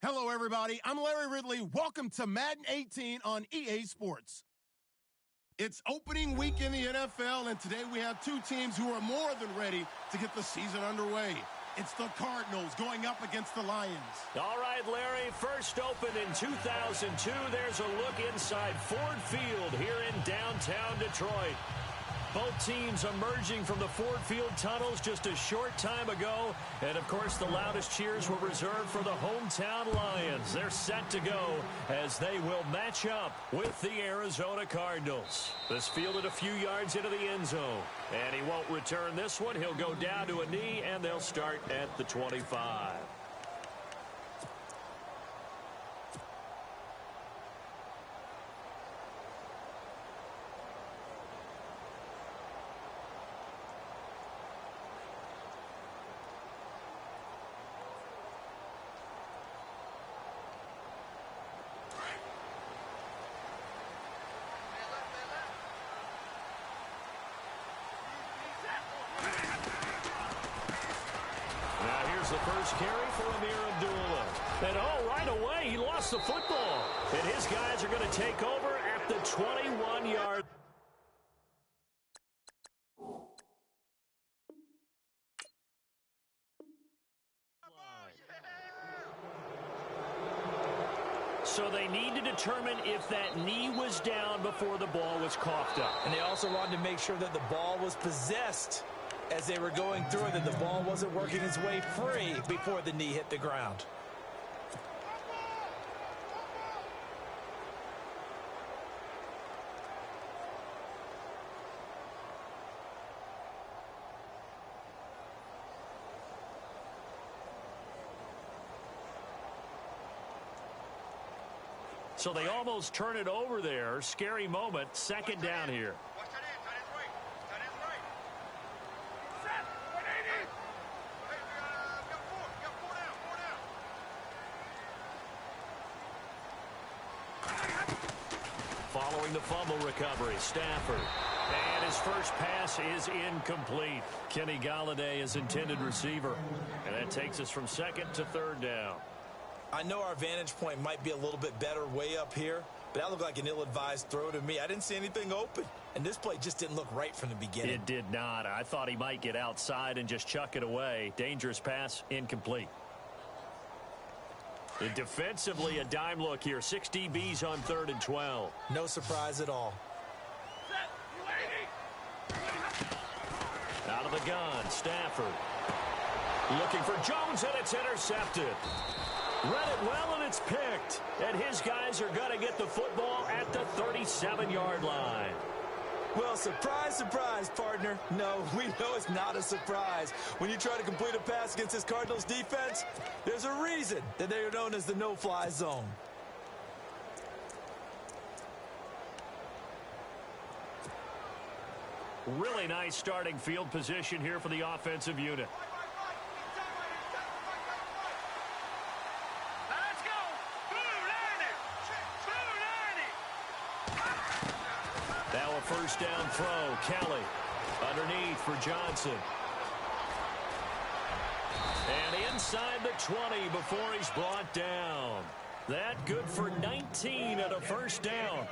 Hello, everybody. I'm Larry Ridley. Welcome to Madden 18 on EA Sports. It's opening week in the NFL, and today we have two teams who are more than ready to get the season underway. It's the Cardinals going up against the Lions. All right, Larry, first opened in 2002. There's a look inside Ford Field here in downtown Detroit. Both teams emerging from the Ford Field tunnels just a short time ago. And, of course, the loudest cheers were reserved for the hometown Lions. They're set to go as they will match up with the Arizona Cardinals. This fielded a few yards into the end zone. And he won't return this one. He'll go down to a knee, and they'll start at the 25. The first carry for Raiderdude66074. And right away, he lost the football. And his guys are going to take over at the 21-yard. So they need to determine if that knee was down before the ball was coughed up. And they also wanted to make sure that the ball was possessed as they were going through it, that the ball wasn't working its way free before the knee hit the ground. So they almost turn it over there. Scary moment. Second down here. Following the fumble recovery, Stafford. And his first pass is incomplete. Kenny Galladay is intended receiver. And that takes us from second to third down. I know our vantage point might be a little bit better way up here, but that looked like an ill-advised throw to me. I didn't see anything open. And this play just didn't look right from the beginning. It did not. I thought he might get outside and just chuck it away. Dangerous pass, incomplete. And defensively, a dime look here. 6 DBs on 3rd and 12. No surprise at all. Out of the gun, Stafford. Looking for Jones, and it's intercepted. Read it well, and it's picked. And his guys are going to get the football at the 37-yard line. Well, surprise, surprise, partner. No, we know it's not a surprise. When you try to complete a pass against this Cardinals defense, there's a reason that they are known as the no-fly zone. Really nice starting field position here for the offensive unit. Now a first down throw. Kelly underneath for Johnson. And inside the 20 before he's brought down. That good for 19 at a first down.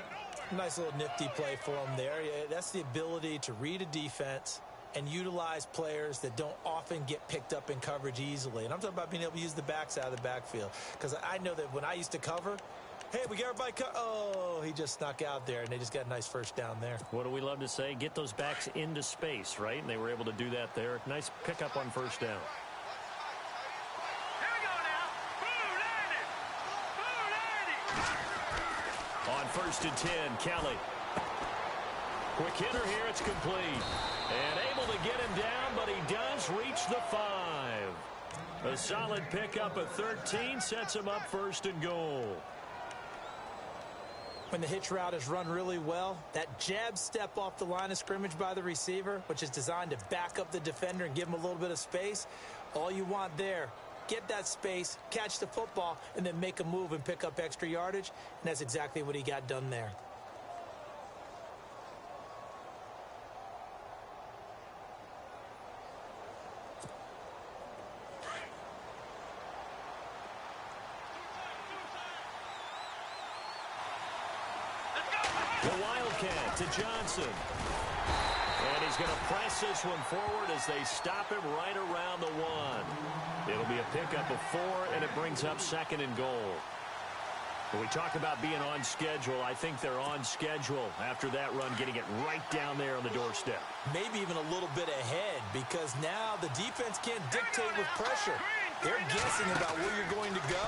Nice little nifty play for him there. Yeah, that's the ability to read a defense and utilize players that don't often get picked up in coverage easily. And I'm talking about being able to use the backs out of the backfield. Because I know that when I used to cover, hey, we got everybody oh, he just snuck out there, and they just got a nice first down there. What do we love to say? Get those backs into space, right? And they were able to do that there. Nice pickup on first down. On 1st and 10, Kelly. Quick hitter here, it's complete. And able to get him down, but he does reach the 5. A solid pickup at 13 sets him up 1st and goal. When the hitch route is run really well, that jab step off the line of scrimmage by the receiver, which is designed to back up the defender and give him a little bit of space, all you want there, get that space, catch the football, and then make a move and pick up extra yardage, and that's exactly what he got done there. it to Johnson. And he's going to press this one forward as they stop him right around the 1. It'll be a pickup of 4, and it brings up 2nd and goal. When we talk about being on schedule, I think they're on schedule after that run, getting it right down there on the doorstep. Maybe even a little bit ahead, because now the defense can't dictate with pressure. They're guessing about where you're going to go.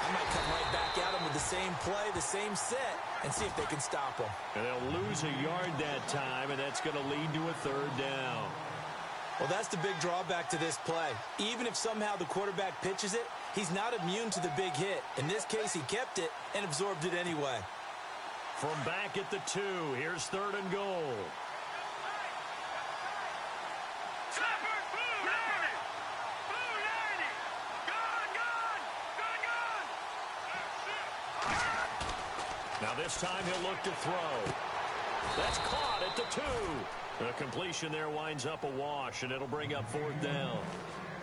I might come right back at them with the same play, the same set, and see if they can stop them. And they'll lose a yard that time, and that's going to lead to a 3rd down. Well, that's the big drawback to this play. Even if somehow the quarterback pitches it, he's not immune to the big hit. In this case, he kept it and absorbed it anyway. From back at the 2, here's 3rd and goal. Now this time he'll look to throw. That's caught at the 2. The completion there winds up a wash, and it'll bring up 4th down.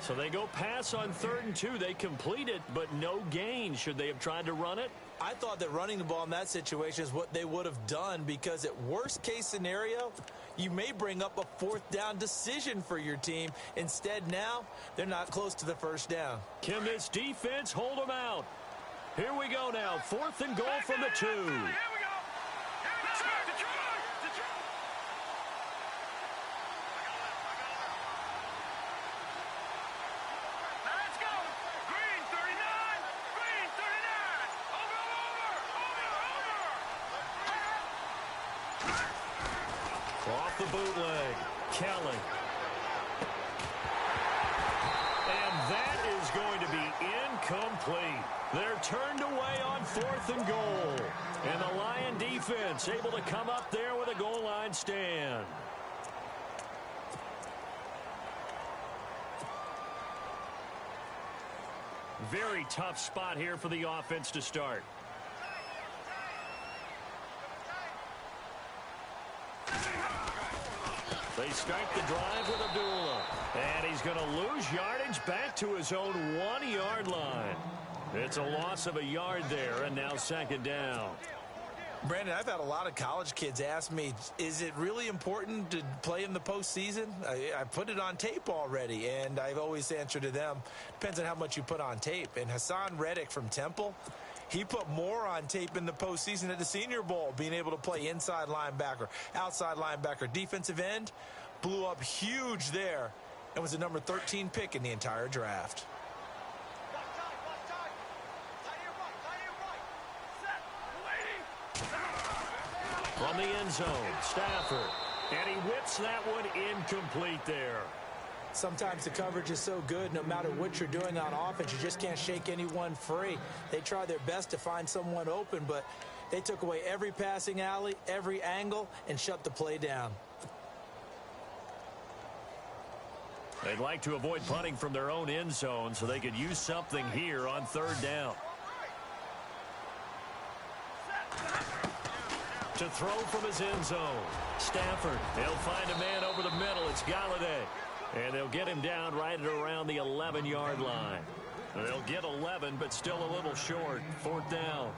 So they go pass on 3rd and 2. They complete it, but no gain. Should they have tried to run it? I thought that running the ball in that situation is what they would have done, because at worst case scenario, you may bring up a 4th down decision for your team. Instead now, they're not close to the 1st down. Can this defense hold them out? Here we go now. 4th and goal from the 2. Off the bootleg, Kelly. And that is going to be incomplete. They're turned away on 4th and goal. And the Lion defense able to come up there with a goal line stand. Very tough spot here for the offense to start. They start the drive with Abdullah. And he's going to lose yardage back to his own 1-yard line. It's a loss of a yard there, and now 2nd down. Brandon, I've had a lot of college kids ask me, is it really important to play in the postseason? I put it on tape already, and I've always answered to them, depends on how much you put on tape. And Hassan Reddick from Temple, he put more on tape in the postseason at the Senior Bowl, being able to play inside linebacker, outside linebacker, defensive end, blew up huge there, and was the number 13 pick in the entire draft. From the end zone, Stafford. And he whips that one incomplete there. Sometimes the coverage is so good, no matter what you're doing on offense, you just can't shake anyone free. They try their best to find someone open, but they took away every passing alley, every angle, and shut the play down. They'd like to avoid punting from their own end zone so they could use something here on 3rd down. To throw from his end zone, Stafford. They'll find a man over the middle. It's Galladay. And they'll get him down right at around the 11-yard line. They'll get 11, but still a little short. 4th down.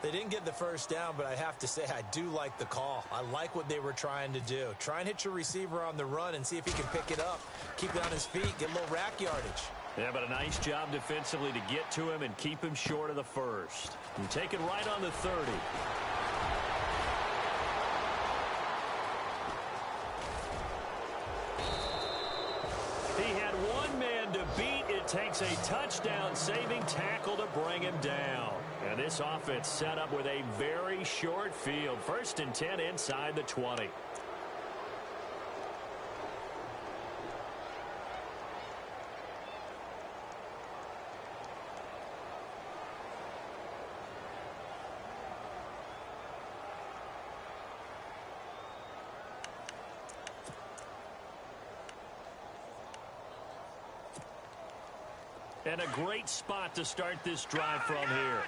They didn't get the 1st down, but I have to say I do like the call. I like what they were trying to do. Try and hit your receiver on the run and see if he can pick it up. Keep it on his feet, get a little rack yardage. Yeah, but a nice job defensively to get to him and keep him short of the 1st. And take it right on the 30. He had one man to beat. It takes a touchdown-saving tackle to bring him down. And this offense set up with a very short field. 1st and 10 inside the 20. And a great spot to start this drive from here.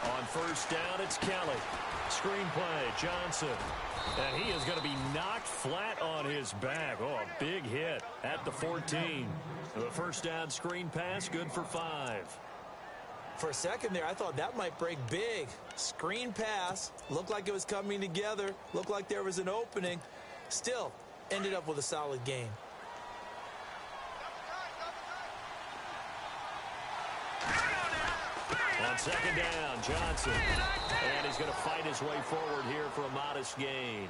On 1st down, it's Kelly. Screen play, Johnson. And he is going to be knocked flat on his back. Oh, a big hit at the 14. The 1st down screen pass, good for 5. For a second there, I thought that might break big. Screen pass. Looked like it was coming together. Looked like there was an opening. Still, ended up with a solid gain. On second down, Johnson. And he's going to fight his way forward here for a modest gain.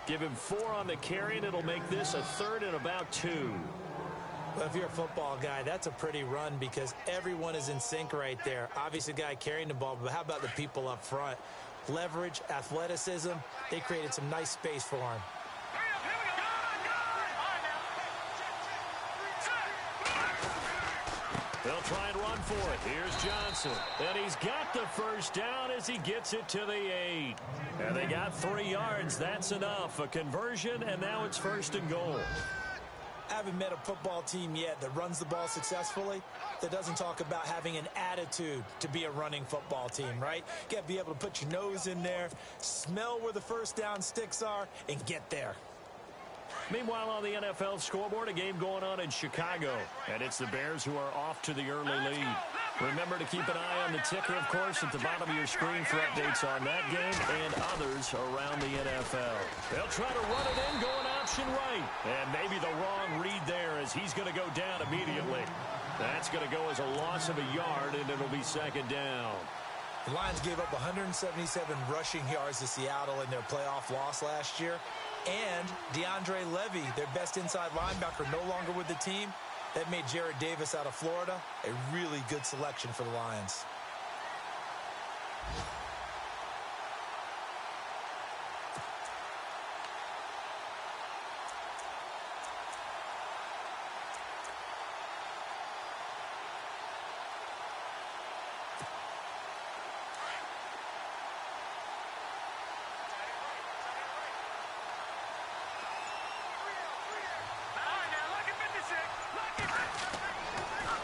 Give him 4 on the carry, and it'll make this a 3rd and about 2. Well, if you're a football guy, that's a pretty run because everyone is in sync right there. Obviously, the guy carrying the ball, but how about the people up front? Leverage, athleticism, they created some nice space for him. They'll try and run for it. Here's Johnson. And he's got the first down as he gets it to the 8. And they got 3 yards. That's enough. A conversion, and now it's 1st and goal. I haven't met a football team yet that runs the ball successfully that doesn't talk about having an attitude to be a running football team, right? You got to be able to put your nose in there, smell where the first down sticks are, and get there. Meanwhile, on the NFL scoreboard, a game going on in Chicago. And it's the Bears who are off to the early lead. Remember to keep an eye on the ticker, of course, at the bottom of your screen for updates on that game and others around the NFL. They'll try to run it in, going option right. And maybe the wrong read there as he's going to go down immediately. That's going to go as a loss of a yard, and it'll be 2nd down. The Lions gave up 177 rushing yards to Seattle in their playoff loss last year. And DeAndre Levy, their best inside linebacker, no longer with the team. That made Jared Davis out of Florida a really good selection for the Lions.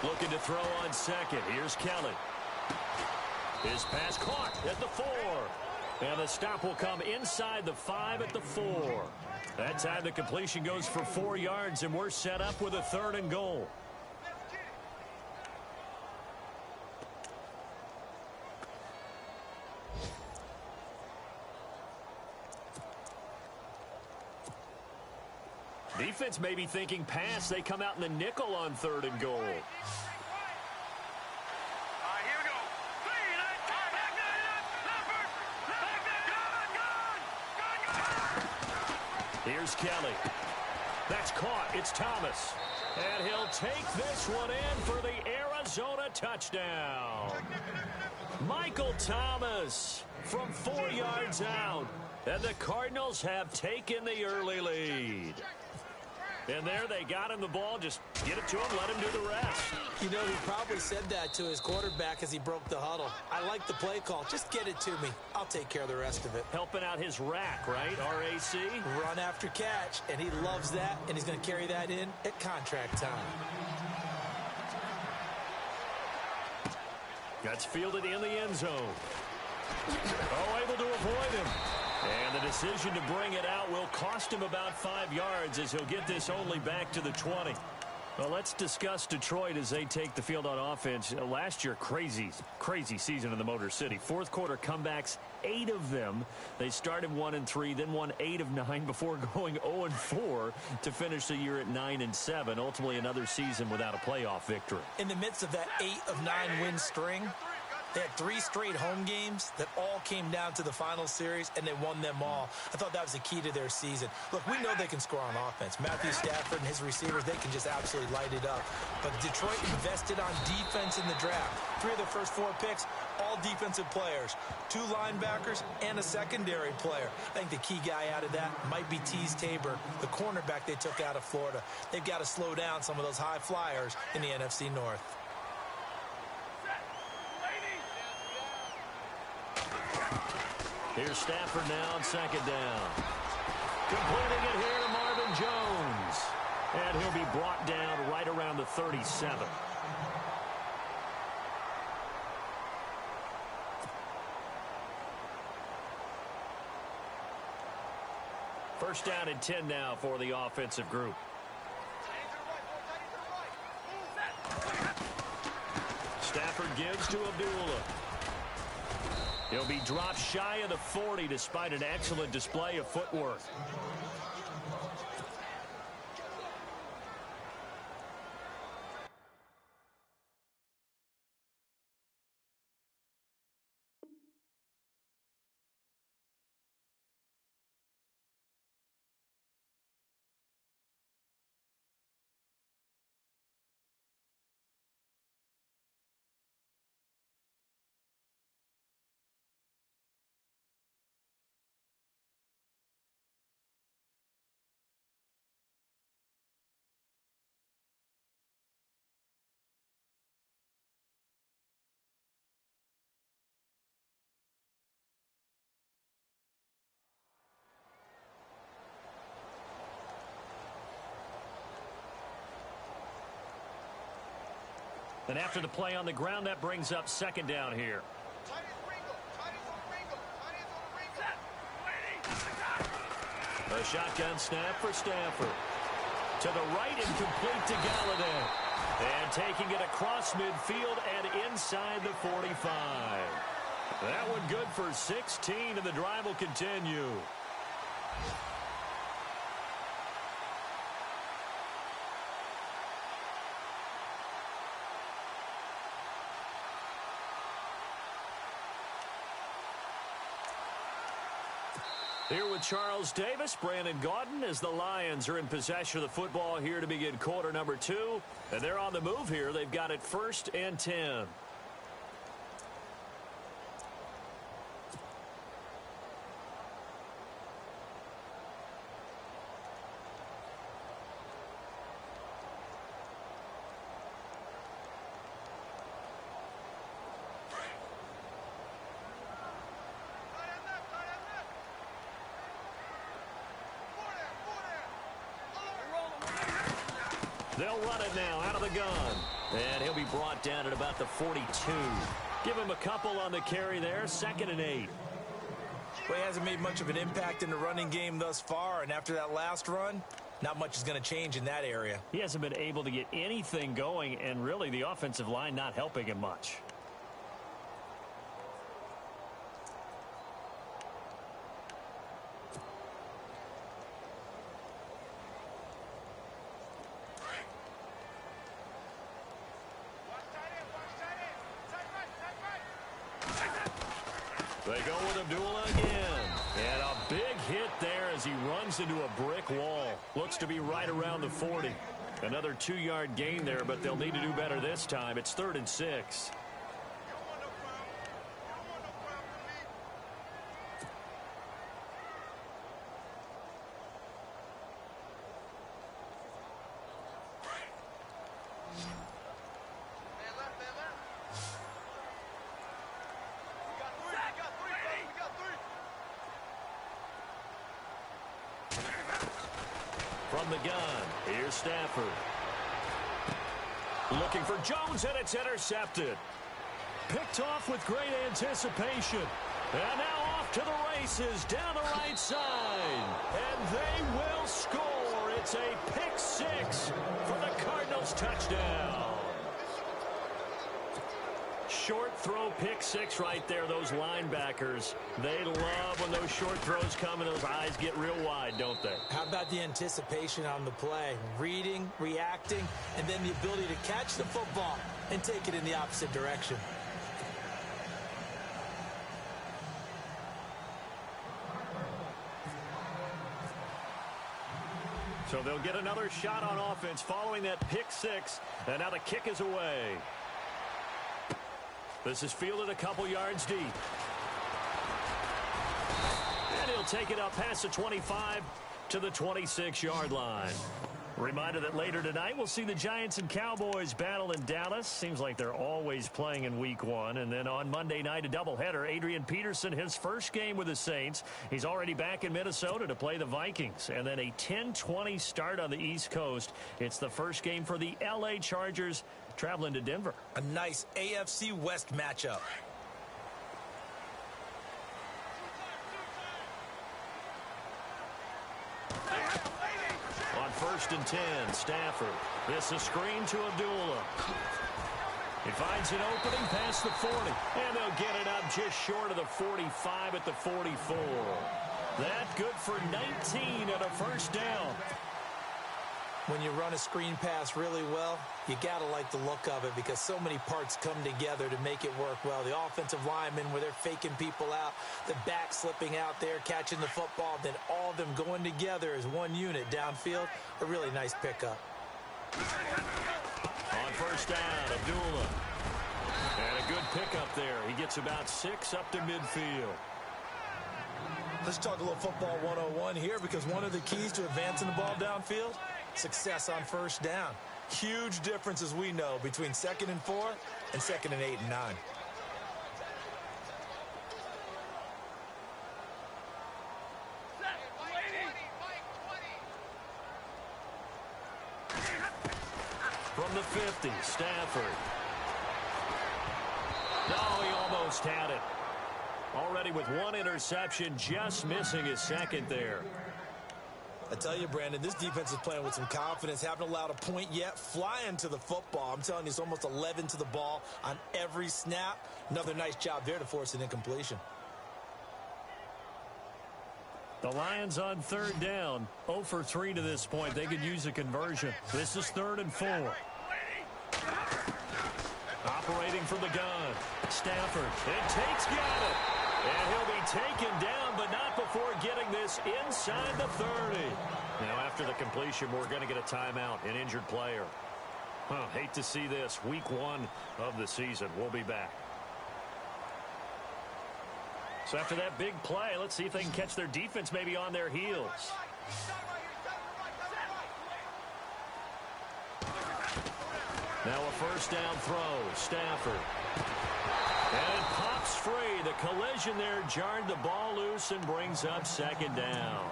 Looking to throw on second. Here's Kelly. His pass caught at the 4. And the stop will come inside the 5 at the 4. That time the completion goes for 4 yards, and we're set up with a 3rd and goal. Defense may be thinking pass. They come out in the nickel on 3rd and goal. Here's Kelly. That's caught. It's Thomas. And he'll take this one in for the Arizona touchdown. Michael Thomas from 4 yards out. And the Cardinals have taken the early lead. And there they got him the ball. Just get it to him, let him do the rest. You know, he probably said that to his quarterback as he broke the huddle. I like the play call. Just get it to me. I'll take care of the rest of it. Helping out his rack, right? RAC? Run after catch, and he loves that, and he's going to carry that in at contract time. That's fielded in the end zone. Oh, able to avoid him. And the decision to bring it out will cost him about 5 yards as he'll get this only back to the 20. Well, let's discuss Detroit as they take the field on offense. Last year, crazy season in the Motor City. Fourth quarter comebacks, 8 of them. They started 1-3, then won 8 of 9 before going 0-4 to finish the year at 9-7. Ultimately, another season without a playoff victory. In the midst of that 8 of 9 win string, they had 3 straight home games that all came down to the final series, and they won them all. I thought that was the key to their season. Look, we know they can score on offense. Matthew Stafford and his receivers, they can just absolutely light it up. But Detroit invested on defense in the draft. 3 of their first 4 picks, all defensive players. 2 linebackers and a secondary player. I think the key guy out of that might be Teez Tabor, the cornerback they took out of Florida. They've got to slow down some of those high flyers in the NFC North. Here's Stafford now on second down. Completing it here to Marvin Jones. And he'll be brought down right around the 37. First down and 10 now for the offensive group. Stafford gives to Abdullah. He'll be dropped shy of the 40 despite an excellent display of footwork. And after the play on the ground, that brings up second down here. A shotgun snap for Stafford. To the right and complete to Galladay. And taking it across midfield and inside the 45. That one good for 16, and the drive will continue. Here with Charles Davis, Brandon Gaudin, as the Lions are in possession of the football here to begin quarter number 2. And they're on the move here. They've got it 1st and 10. They'll run it now out of the gun. And he'll be brought down at about the 42. Give him a couple on the carry there. 2nd and 8. Well, he hasn't made much of an impact in the running game thus far. And after that last run, not much is going to change in that area. He hasn't been able to get anything going. And really the offensive line not helping him much. They go with Abdullah again. And a big hit there as he runs into a brick wall. Looks to be right around the 40. Another 2-yard gain there, but they'll need to do better this time. It's 3rd and 6. From the gun, here's Stafford. Looking for Jones, and it's intercepted. Picked off with great anticipation. And now off to the races down the right side. And they will score. It's a pick 6 for the Cardinals touchdown. Short throw pick 6 right there. Those linebackers, they love when those short throws come and those eyes get real wide, don't they? How about the anticipation on the play? Reading, reacting, and then the ability to catch the football and take it in the opposite direction. So they'll get another shot on offense following that pick 6. And now the kick is away. This is fielded a couple yards deep. And he'll take it up past the 25 to the 26-yard line. Reminder that later tonight we'll see the Giants and Cowboys battle in Dallas. Seems like they're always playing in week 1. And then on Monday night, a doubleheader. Adrian Peterson, his first game with the Saints. He's already back in Minnesota to play the Vikings. And then a 10:20 start on the East Coast. It's the first game for the L.A. Chargers traveling to Denver. A nice AFC West matchup. On 1st and 10, Stafford. This is screen to Abdullah. It finds an opening past the 40, and they'll get it up just short of the 45 at the 44. That good for 19 and a first down. When you run a screen pass really well, you got to like the look of it because so many parts come together to make it work well. The offensive linemen, where they're faking people out, the back slipping out there, catching the football, then all of them going together as one unit downfield. A really nice pickup. On first down, Abdullah. And a good pickup there. He gets about 6 up to midfield. Let's talk a little football 101 here because one of the keys to advancing the ball downfield, success on first down. Huge difference, as we know, between 2nd and 4 and 2nd and 8 and 9. From the 50, Stafford. No, he almost had it. Already with 1 interception, just missing his 2nd there. I tell you, Brandon, this defense is playing with some confidence. Haven't allowed a point yet. Flying to the football. I'm telling you, it's almost 11 to the ball on every snap. Another nice job there to force an incompletion. The Lions on 3rd down. 0 for 3 to this point. They could use a conversion. This is 3rd and 4. Operating from the gun. Stafford. And Tate's got it. And he'll be taken down, but not before getting this inside the 30. Now, after the completion, we're going to get a timeout, an injured player. Hate to see this. Week 1 of the season. We'll be back. So after that big play, let's see if they can catch their defense maybe on their heels. Now a first down throw. Stafford. And it pops free. The collision there jarred the ball loose and brings up 2nd down.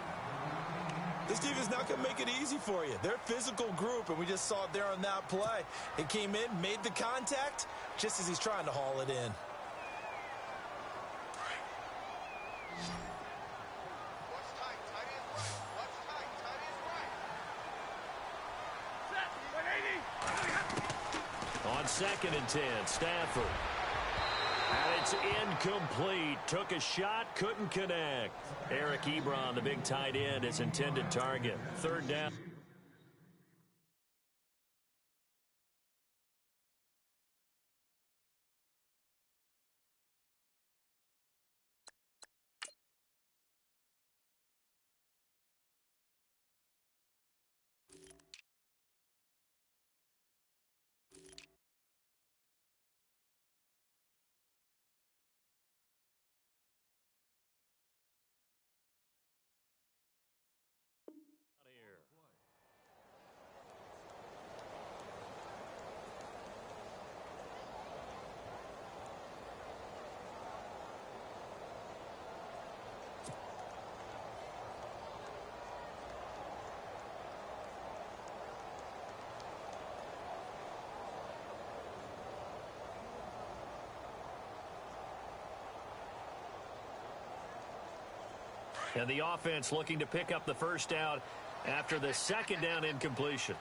This defense not going to make it easy for you. They're a physical group, and we just saw it there on that play. It came in, made the contact, just as he's trying to haul it in. On 2nd and 10, Stafford. And it's incomplete. Took a shot, couldn't connect. Eric Ebron, the big tight end, his intended target. 3rd down. And the offense looking to pick up the first down after the 2nd down incompletion.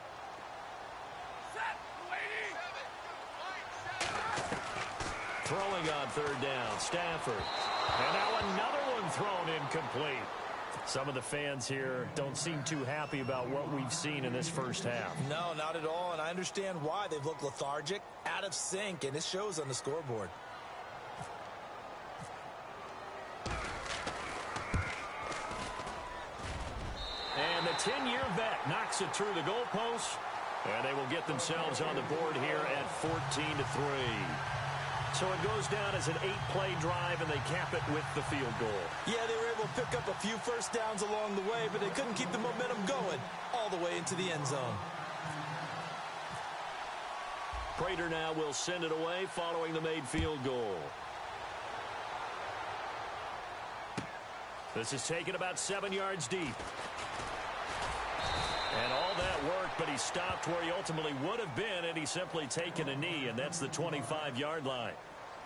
Throwing on 3rd down, Stafford. And now another one thrown incomplete. Some of the fans here don't seem too happy about what we've seen in this first half. No, not at all, and I understand why. They've looked lethargic, out of sync, and it shows on the scoreboard. And the 10-year vet knocks it through the goalpost, and they will get themselves on the board here at 14-3. So it goes down as an 8-play drive, and they cap it with the field goal. Yeah, they were able to pick up a few first downs along the way, but they couldn't keep the momentum going all the way into the end zone. Prater now will send it away following the made field goal. This is taken about 7 yards deep. And all that work, but he stopped where he ultimately would have been, and he's simply taken a knee, and that's the 25-yard line.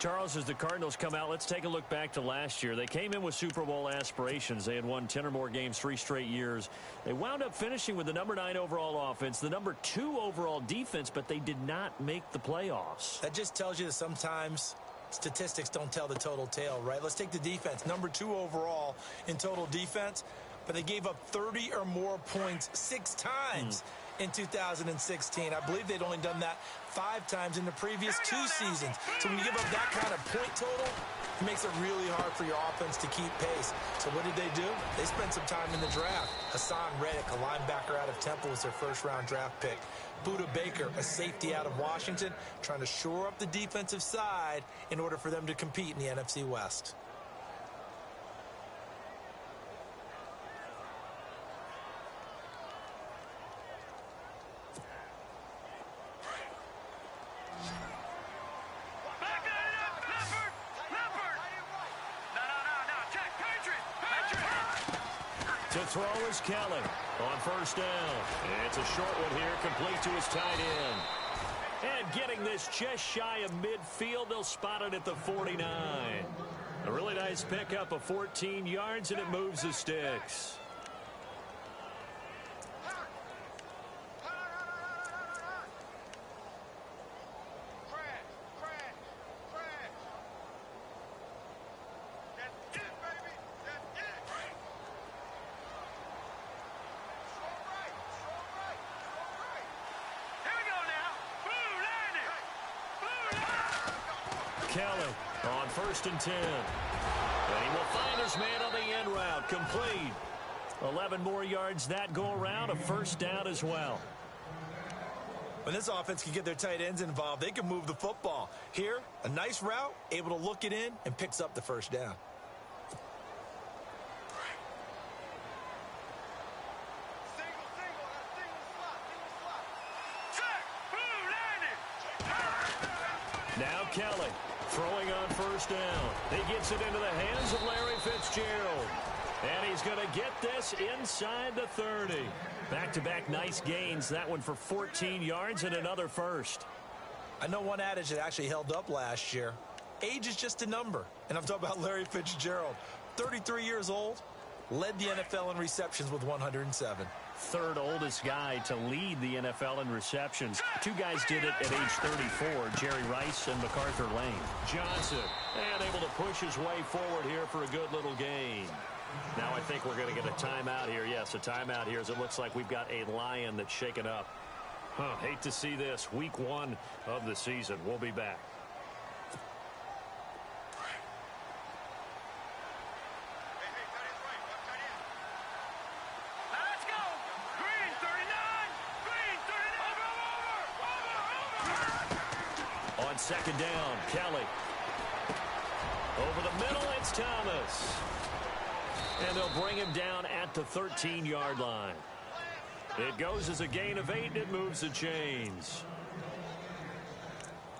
Charles, as the Cardinals come out, let's take a look back to last year. They came in with Super Bowl aspirations. They had won 10 or more games 3 straight years. They wound up finishing with the number 9 overall offense, the number 2 overall defense, but they did not make the playoffs. That just tells you that sometimes statistics don't tell the total tale, right? Let's take the defense. Number 2 overall in total defense, but they gave up 30 or more points 6 times in 2016. I believe they'd only done that 5 times in the previous 2 seasons. So when you give up that kind of point total, it makes it really hard for your offense to keep pace. So what did they do? They spent some time in the draft. Hassan Reddick, a linebacker out of Temple, was their first-round draft pick. Buda Baker, a safety out of Washington, trying to shore up the defensive side in order for them to compete in the NFC West. To throw is Kelly on first down. It's a short one here, complete to his tight end. And getting this just shy of midfield, they'll spot it at the 49. A really nice pickup of 14 yards, and it moves the sticks. Kelly on first and 10. And he will find his man on the end route. Complete. 11 more yards that go around. A first down as well. When this offense can get their tight ends involved, they can move the football. Here, a nice route, able to look it in, and picks up the first down. Now Kelly throwing on first down. He gets it into the hands of Larry Fitzgerald. And he's going to get this inside the 30. Back-to-back nice gains. That one for 14 yards and another first. I know one adage that actually held up last year. Age is just a number. And I'm talking about Larry Fitzgerald. 33 years old, led the NFL in receptions with 107. Third oldest guy to lead the NFL in receptions. 2 guys did it at age 34, Jerry Rice and MacArthur Lane. Johnson, and able to push his way forward here for a good little gain. Now I think we're going to get a timeout here. Yes, a timeout here as it looks like we've got a Lion that's shaken up. Hate to see this. Week 1 of the season. We'll be back. On second down, Kelly. Over the middle, it's Thomas. And they'll bring him down at the 13-yard line. It goes as a gain of 8, and it moves the chains.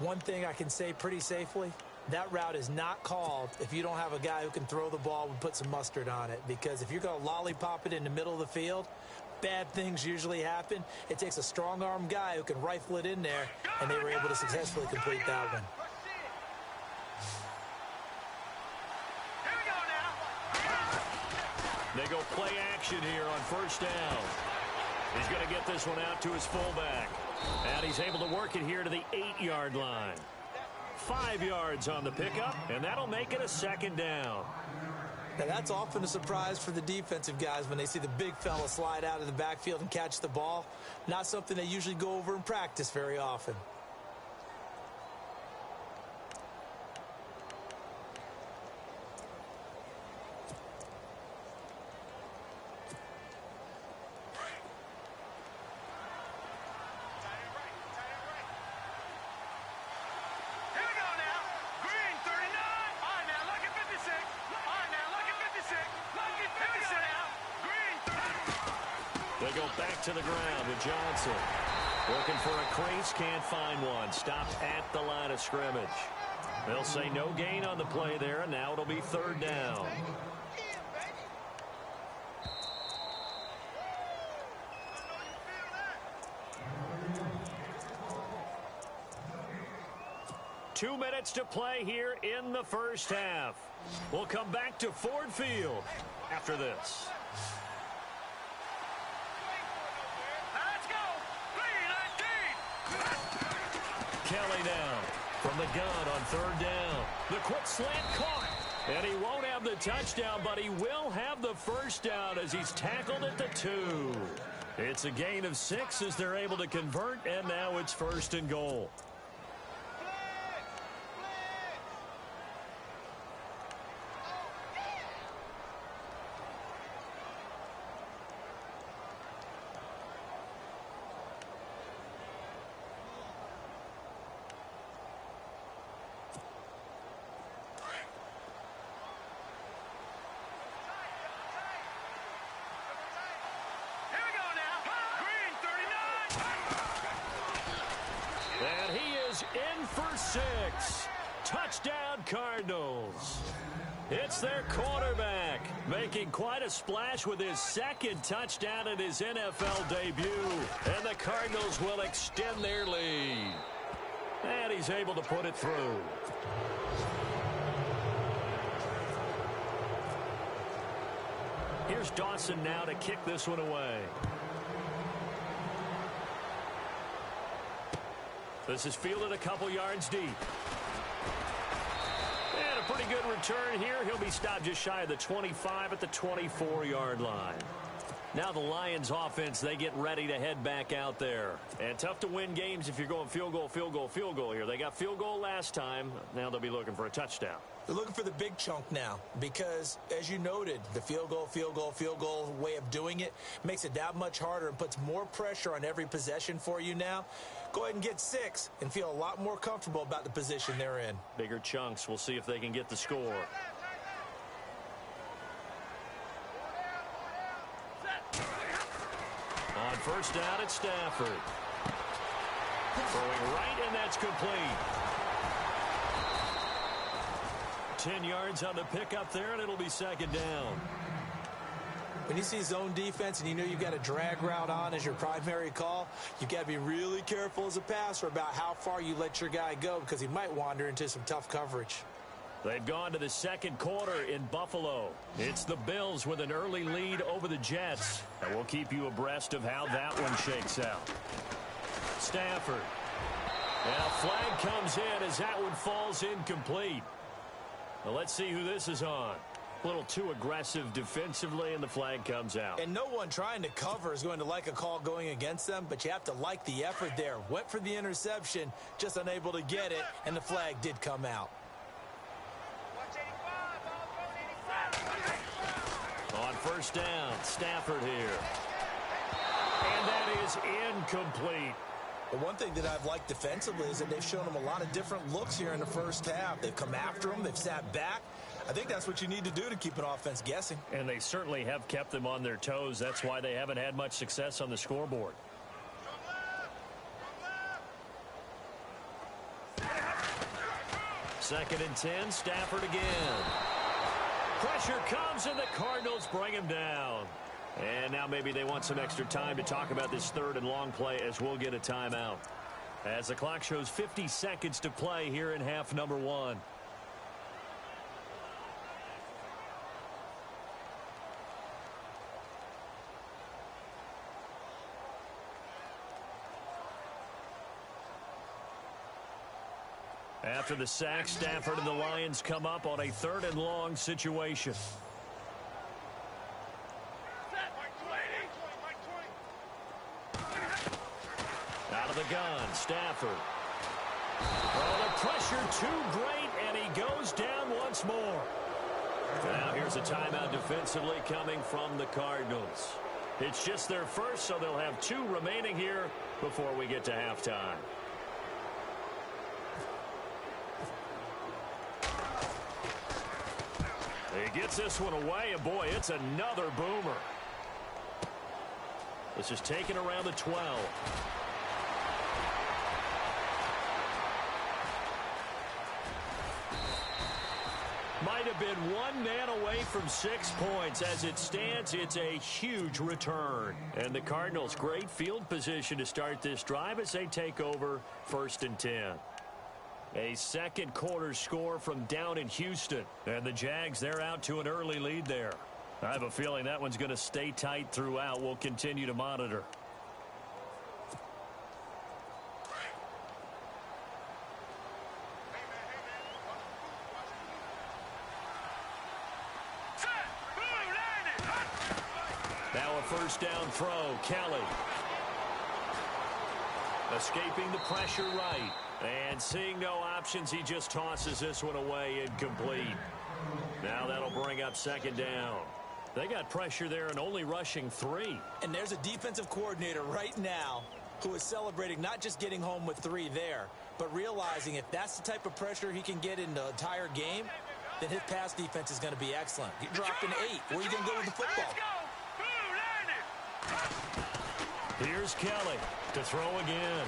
One thing I can say pretty safely, that route is not called if you don't have a guy who can throw the ball and put some mustard on it. Because if you're going to lollipop it in the middle of the field, bad things usually happen. It takes a strong-arm guy who can rifle it in there, and they were able to successfully complete that one. They go play action here on first down. He's going to get this one out to his fullback. And he's able to work it here to the 8-yard line. 5 yards on the pickup, and that'll make it a second down. Now, that's often a surprise for the defensive guys when they see the big fella slide out of the backfield and catch the ball. Not something they usually go over in practice very often. They go back to the ground with Johnson. Looking for a crease, can't find one. Stopped at the line of scrimmage. They'll say no gain on the play there, and now it'll be third down. 2 minutes to play here in the first half. We'll come back to Ford Field after this. Let's go. 3-19. Kelly now from the gun on third down. The quick slant caught. And he won't have the touchdown, but he will have the first down as he's tackled at the 2. It's a gain of 6 as they're able to convert, and now it's 1st and goal. And he is in for 6. Touchdown, Cardinals. It's their quarterback making quite a splash with his 2nd touchdown in his NFL debut. And the Cardinals will extend their lead. And he's able to put it through. Here's Dawson now to kick this one away. This is fielded a couple yards deep. And a pretty good return here. He'll be stopped just shy of the 25 at the 24-yard line. Now the Lions offense, they get ready to head back out there. And tough to win games if you're going field goal, field goal, field goal here. They got field goal last time. Now they'll be looking for a touchdown. They're looking for the big chunk now because, as you noted, the field goal way of doing it makes it that much harder and puts more pressure on every possession for you now. Go ahead and get 6 and feel a lot more comfortable about the position they're in. Bigger chunks. We'll see if they can get the score. On first down, it's Stafford. Throwing right, and that's complete. 10 yards on the pickup there, and it'll be 2nd down. When you see zone defense and you know you've got a drag route on as your primary call, you've got to be really careful as a passer about how far you let your guy go because he might wander into some tough coverage. They've gone to the 2nd quarter in Buffalo. It's the Bills with an early lead over the Jets. And we'll keep you abreast of how that one shakes out. Stafford. And a flag comes in as that one falls incomplete. Well, let's see who this is on. A little too aggressive defensively, and the flag comes out. And no one trying to cover is going to like a call going against them, but you have to like the effort there. Went for the interception, just unable to get it, and the flag did come out. On first down, Stafford here. And that is incomplete. The one thing that I've liked defensively is that they've shown them a lot of different looks here in the first half. They've come after them. They've sat back. I think that's what you need to do to keep an offense guessing. And they certainly have kept them on their toes. That's why they haven't had much success on the scoreboard. Second and 10, Stafford again. Pressure comes, and the Cardinals bring him down. And now maybe they want some extra time to talk about this 3rd and long play as we'll get a timeout. As the clock shows 50 seconds to play here in half number 1. After the sack, Stafford and the Lions come up on a 3rd and long situation. Out of the gun, Stafford. Oh, the pressure too great, and he goes down once more. Now here's a timeout defensively coming from the Cardinals. It's just their first, so they'll have 2 remaining here before we get to halftime. He gets this one away, and boy, it's another boomer. This is taken around the 12. Might have been one man away from 6 points. As it stands, it's a huge return. And the Cardinals, great field position to start this drive as they take over 1st and 10. A second quarter score from down in Houston. And the Jags, they're out to an early lead there. I have a feeling that one's going to stay tight throughout. We'll continue to monitor. Now a first down throw, Kelly. Escaping the pressure right. And seeing no options, he just tosses this one away incomplete. Now that'll bring up second down. They got pressure there and only rushing 3. And there's a defensive coordinator right now who is celebrating not just getting home with 3 there, but realizing if that's the type of pressure he can get in the entire game, then his pass defense is going to be excellent. He dropped an 8. Where are you going to go with the football? Here's Kelly to throw again.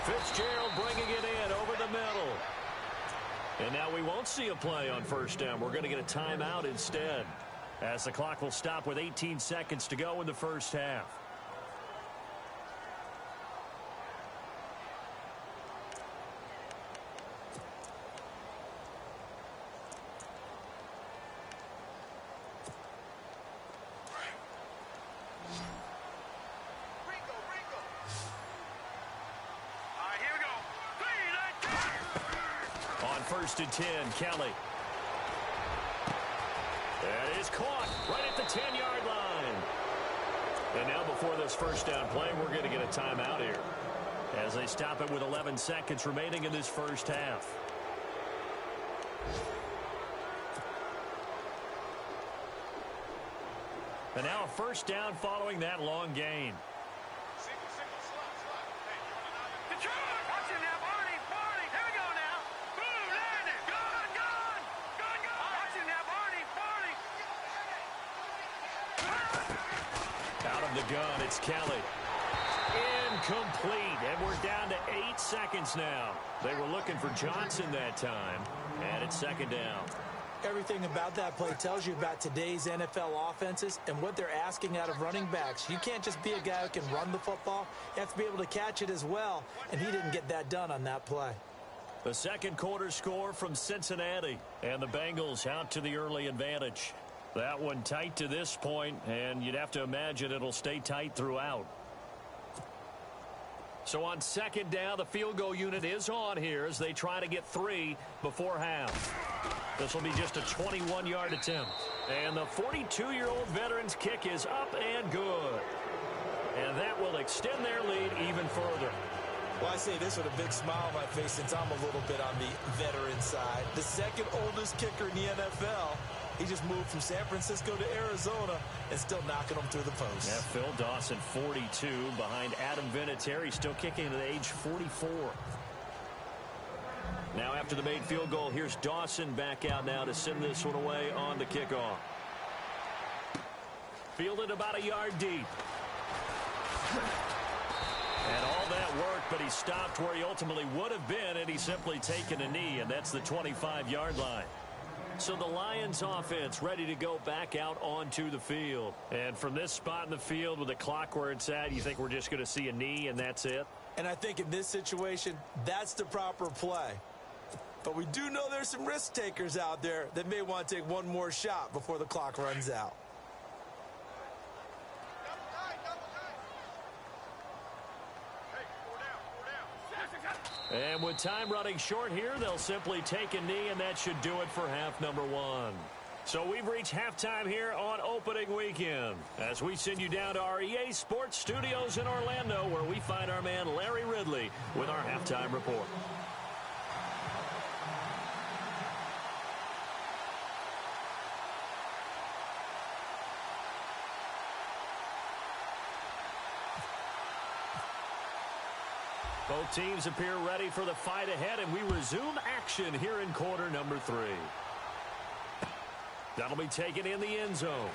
Fitzgerald bringing it in over the middle. And now we won't see a play on first down. We're going to get a timeout instead, as the clock will stop with 18 seconds to go in the first half. First and 10, Kelly. That is caught right at the 10-yard line. And now before this first down play, we're going to get a timeout here, as they stop it with 11 seconds remaining in this first half. And now a first down following that long gain. The gun, it's Kelly. Incomplete, and we're down to 8 seconds now. They were looking for Johnson that time, and it's second down. Everything about that play tells you about today's NFL offenses and what they're asking out of running backs. You can't just be a guy who can run the football. You have to be able to catch it as well, and he didn't get that done on that play. The second quarter score from Cincinnati, and the Bengals out to the early advantage. That one tight to this point, and you'd have to imagine it'll stay tight throughout. So on second down, the field goal unit is on here as they try to get 3 before half. This will be just a 21-yard attempt. And the 42-year-old veteran's kick is up and good. And that will extend their lead even further. Well, I say this with a big smile on my face since I'm a little bit on the veteran side. The second oldest kicker in the NFL. He just moved from San Francisco to Arizona and still knocking them through the post. Yeah, Phil Dawson, 42, behind Adam Vinatieri, still kicking at age 44. Now after the made field goal, here's Dawson back out now to send this one away on the kickoff. Fielded about a yard deep. And all that work, but he stopped where he ultimately would have been, and he's simply taken a knee, and that's the 25-yard line. So the Lions offense ready to go back out onto the field. And from this spot in the field with the clock where it's at, you think we're just going to see a knee and that's it? And I think in this situation, that's the proper play. But we do know there's some risk takers out there that may want to take one more shot before the clock runs out. And with time running short here, they'll simply take a knee, and that should do it for half number 1. So we've reached halftime here on opening weekend as we send you down to our EA Sports Studios in Orlando, where we find our man Larry Ridley with our halftime report. Both teams appear ready for the fight ahead, and we resume action here in quarter number 3. That'll be taken in the end zone.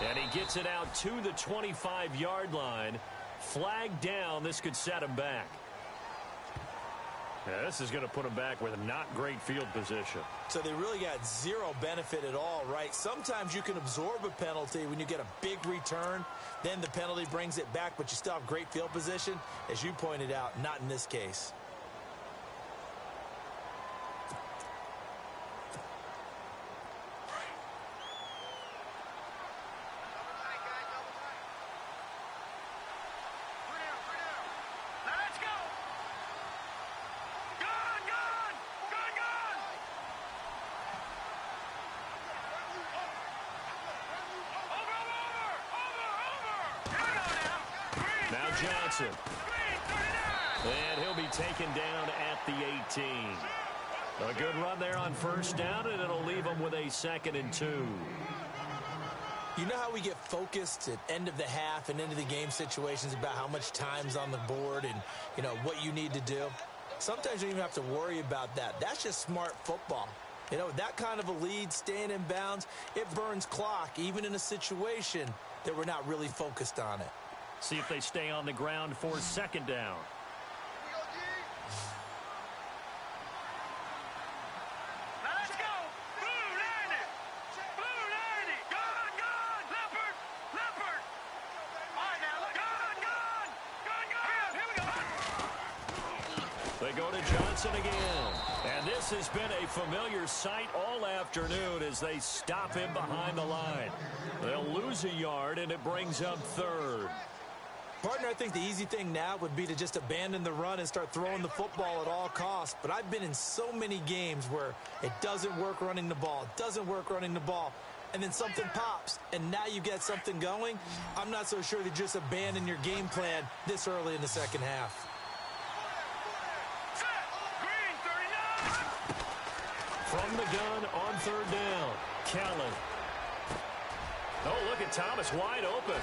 And he gets it out to the 25-yard line. Flag down. This could set him back. Yeah, this is going to put them back with not great field position. So they really got zero benefit at all, right? Sometimes you can absorb a penalty when you get a big return. Then the penalty brings it back, but you still have great field position. As you pointed out, not in this case. Johnson. And he'll be taken down at the 18. A good run there on first down, and it'll leave him with a 2nd and 2. You know how we get focused at end of the half and end of the game situations about how much time's on the board and, you know, what you need to do? Sometimes you don't even have to worry about that. That's just smart football. You know, that kind of a lead, staying in bounds, it burns clock, even in a situation that we're not really focused on it. See if they stay on the ground for 2nd down. Let's go. Blue 90. Blue 90. Gone. Leopard. Leopard. All right, now. Gone. Here we go. They go to Johnson again. And this has been a familiar sight all afternoon as they stop him behind the line. They'll lose a yard, and it brings up 3rd. Partner, I think the easy thing now would be to just abandon the run and start throwing the football at all costs. But I've been in so many games where it doesn't work running the ball, and then something pops, and now you get something going. I'm not so sure to just abandon your game plan this early in the second half. From the gun on 3rd down, Kelly. Oh, look at Thomas wide open.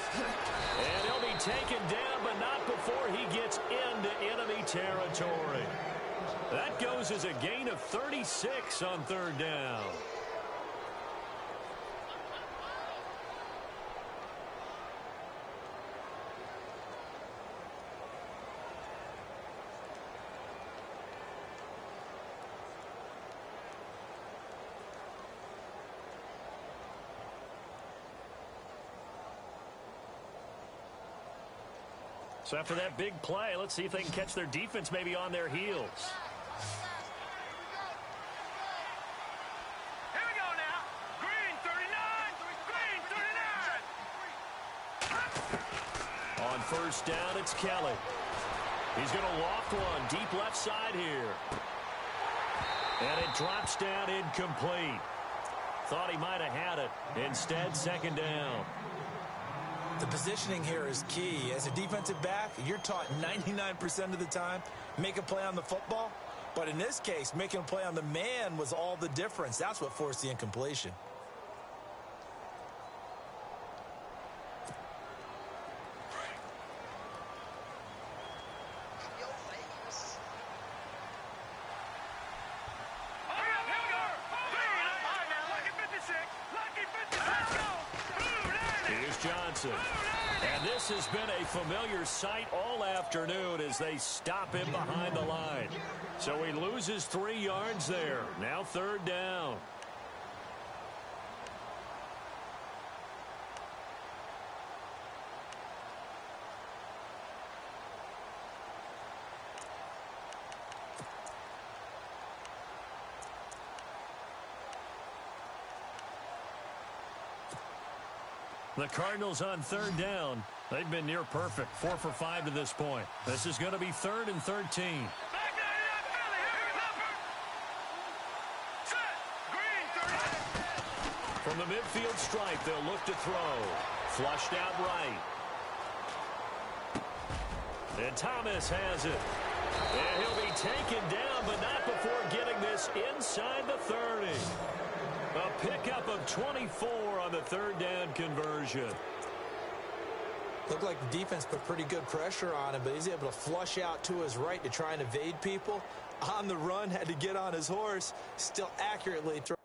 And he'll be taken down, but not before he gets into enemy territory. That goes as a gain of 36 on 3rd down. So after that big play, let's see if they can catch their defense maybe on their heels. Here we go now. Green 39. Green 39. On 1st down, it's Kelly. He's going to loft one deep left side here. And it drops down incomplete. Thought he might have had it. Instead, 2nd down. The positioning here is key. As a defensive back, you're taught 99% of the time, make a play on the football. But in this case, making a play on the man was all the difference. That's what forced the incompletion. And this has been a familiar sight all afternoon as they stop him behind the line. So he loses 3 yards there. Now 3rd down. The Cardinals on 3rd down. They've been near perfect. 4 for 5 to this point. This is going to be 3rd and 13. From the midfield stripe, they'll look to throw. Flushed out right. And Thomas has it. And he'll be taken down, but not before getting this inside the 30. A pickup of 24 on the 3rd down conversion. Looked like the defense put pretty good pressure on him, but he's able to flush out to his right to try and evade people. On the run, had to get on his horse, still accurately throw.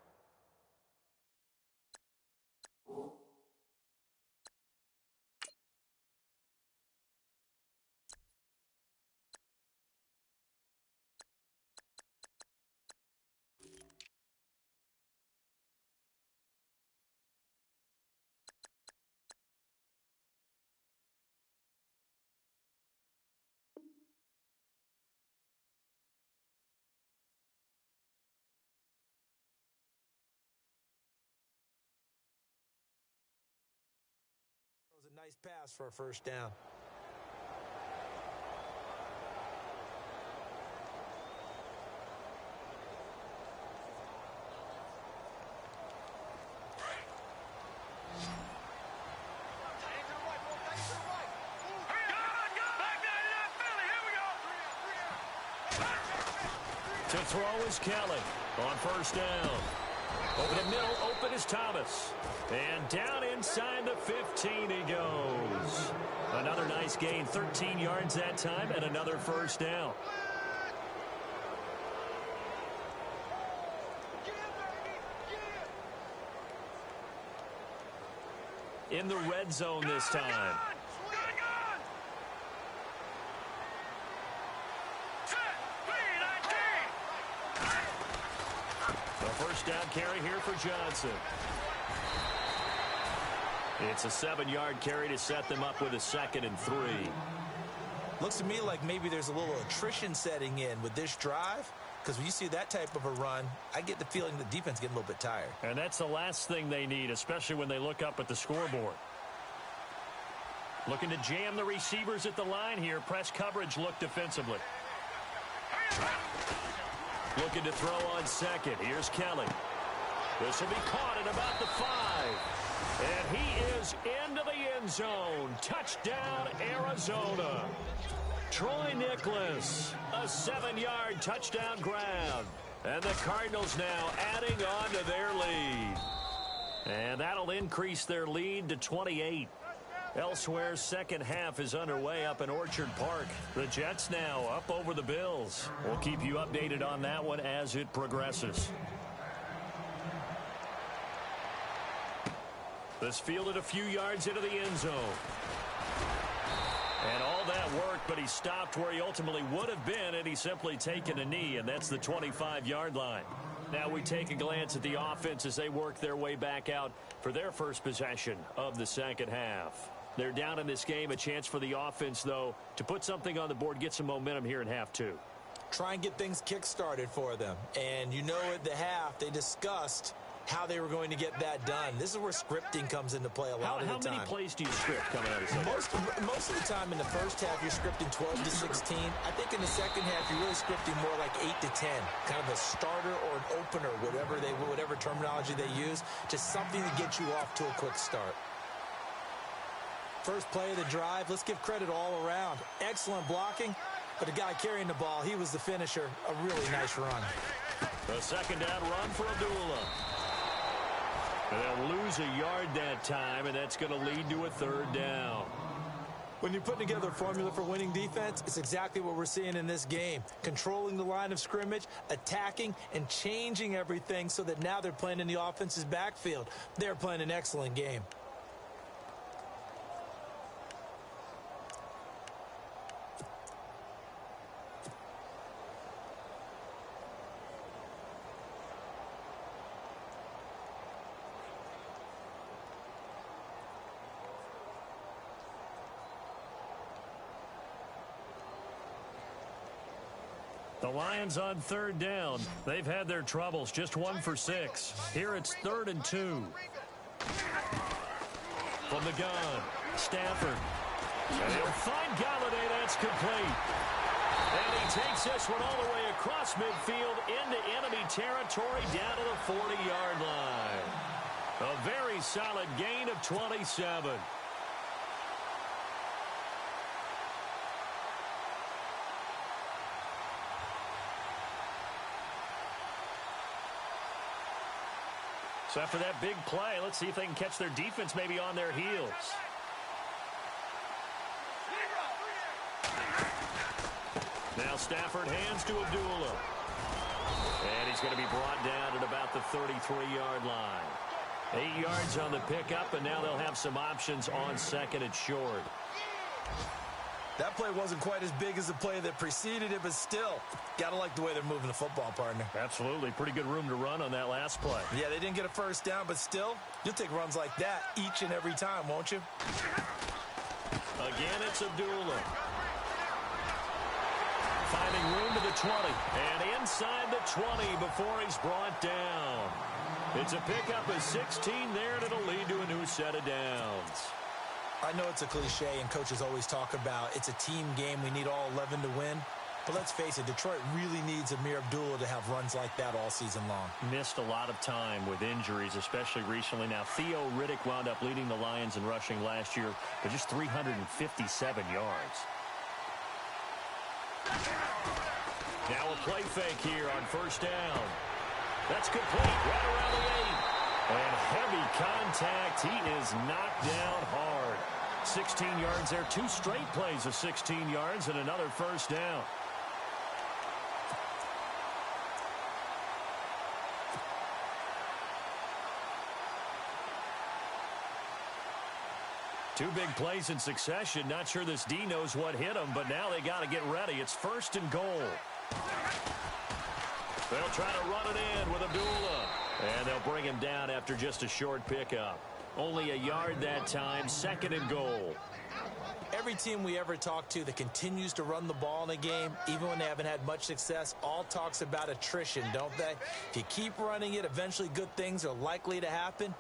nice pass for a first down. To throw is Kelly on first down. Open the middle, open is Thomas. And down inside the 15 he goes. Another nice gain, 13 yards that time, and another first down. In the red zone this time. First down carry here for Johnson. It's a 7-yard carry to set them up with a 2nd and 3. Looks to me like maybe there's a little attrition setting in with this drive, because when you see that type of a run, I get the feeling the defense getting a little bit tired. And that's the last thing they need, especially when they look up at the scoreboard. Looking to jam the receivers at the line here. Press coverage look defensively. Looking to throw on second. Here's Kelly. This will be caught at about the 5. And he is into the end zone. Touchdown, Arizona. Troy Nicholas, a 7-yard touchdown grab. And the Cardinals now adding on to their lead. And that'll increase their lead to 28. Elsewhere, second half is underway up in Orchard Park. The Jets now up over the Bills. We'll keep you updated on that one as it progresses. This fielded a few yards into the end zone. And all that work, but he stopped where he ultimately would have been, and he's simply taken a knee, and that's the 25-yard line. Now we take a glance at the offense as they work their way back out for their first possession of the second half. They're down in this game. A chance for the offense, though, to put something on the board, get some momentum here in half 2. Try and get things kick-started for them. And you know at the half, they discussed how they were going to get that done. This is where scripting comes into play a lot of the time. How many plays do you script coming out of something? Most of the time in the first half, you're scripting 12 to 16. I think in the second half, you're really scripting more like 8 to 10. Kind of a starter or an opener, whatever terminology they use. Just something to get you off to a quick start. First play of the drive, let's give credit all around. Excellent blocking, but the guy carrying the ball, he was the finisher. A really nice run. The second down run for Abdullah. And they'll lose a yard that time, and that's going to lead to a third down. When you're putting together a formula for winning defense, it's exactly what we're seeing in this game. Controlling the line of scrimmage, attacking, and changing everything so that now they're playing in the offense's backfield. They're playing an excellent game. The Lions on third down. They've had their troubles. Just 1 for 6. Here it's 3rd and 2. From the gun, Stafford. And he'll find Galladay. That's complete. And he takes this one all the way across midfield into enemy territory down to the 40-yard line. A very solid gain of 27. So after that big play, let's see if they can catch their defense maybe on their heels. Now Stafford hands to Abdullah. And he's going to be brought down at about the 33-yard line. 8 yards on the pickup, and now they'll have some options on second and short. That play wasn't quite as big as the play that preceded it, but still, got to like the way they're moving the football, partner. Absolutely. Pretty good room to run on that last play. Yeah, they didn't get a first down, but still, you'll take runs like that each and every time, won't you? Again, it's Abdullah. Finding room to the 20, and inside the 20 before he's brought down. It's a pickup of 16 there, and it'll lead to a new set of downs. I know it's a cliche, and coaches always talk about it's a team game. We need all 11 to win. But let's face it, Detroit really needs Amir Abdullah to have runs like that all season long. Missed a lot of time with injuries, especially recently. Now, Theo Riddick wound up leading the Lions in rushing last year for just 357 yards. Now a play fake here on first down. That's complete right around the 8. And heavy contact. He is knocked down hard. 16 yards there. 2 straight plays of 16 yards and another first down. Two big plays in succession. Not sure this D knows what hit him, but now they got to get ready. It's 1st and goal. They'll try to run it in with Abdullah. And they'll bring him down after just a short pickup. Only a yard that time. 2nd and goal. Every team we ever talk to that continues to run the ball in a game, even when they haven't had much success, all talks about attrition, don't they? If you keep running it, eventually good things are likely to happen.